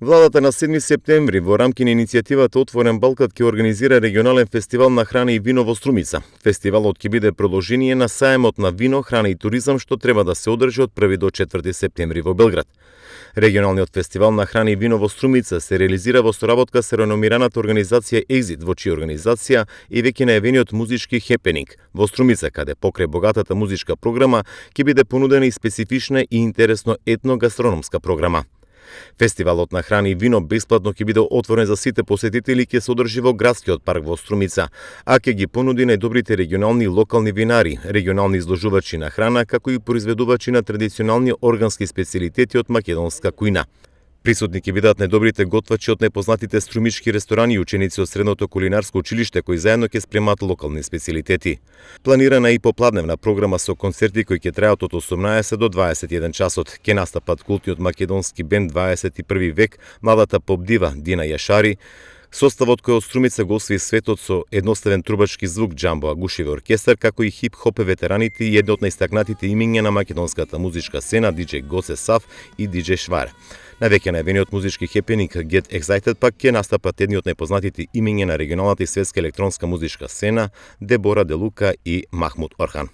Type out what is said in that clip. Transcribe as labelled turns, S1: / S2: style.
S1: Владата на 7 септември во рамки на иницијативата Отворен Балкан ќе организира регионален фестивал на храна и вино во Струмица. Фестивалот ќе биде продолжение на саемот на вино, храна и туризам што треба да се одржи од 1 до 4 септември во Белград. Регионалниот фестивал на храна и вино во Струмица се реализира во соработка со реномираната организација Exit, во чија организација е веќе најавениот музички хепенинг во Струмица, каде покрај богатата музичка програма ќе биде понудена и специфична и интересно етно-гастрономска програма. Фестивалот на храна и вино бесплатно ќе биде отворен за сите посетители и ќе се одржи во градскиот парк во Струмица, а ќе ги понуди најдобрите регионални и локални винари, регионални изложувачи на храна, како и произведувачи на традиционални органски специјалитети од македонска кујна. Присутни ќе бидат најдобрите готвачи од најпознатите струмички ресторани и ученици од средното кулинарско училиште кои заедно ќе спремат локални специјалитети. Планирана е и попладневна програма со концерти кои ќе трајат од 18 до 21 часот. Ќе настапат култниот македонски бенд 21 век, младата поп-дива Дина Јашари, составот кој од Струмица го освои светот со едноставен трубачки звук Джамбо Агушеви оркестар, како и хип-хоп ветераните и едно од најстакнатите имиња на македонската музичка сцена DJ Гоце Сав и DJ Швар. На веќе најавениот музички хепенинг Get Excited пак ќе настапат едни од најпознатите имиња на регионалната и светска електронска музичка сцена Дебора Делука и Махмуд Орхан.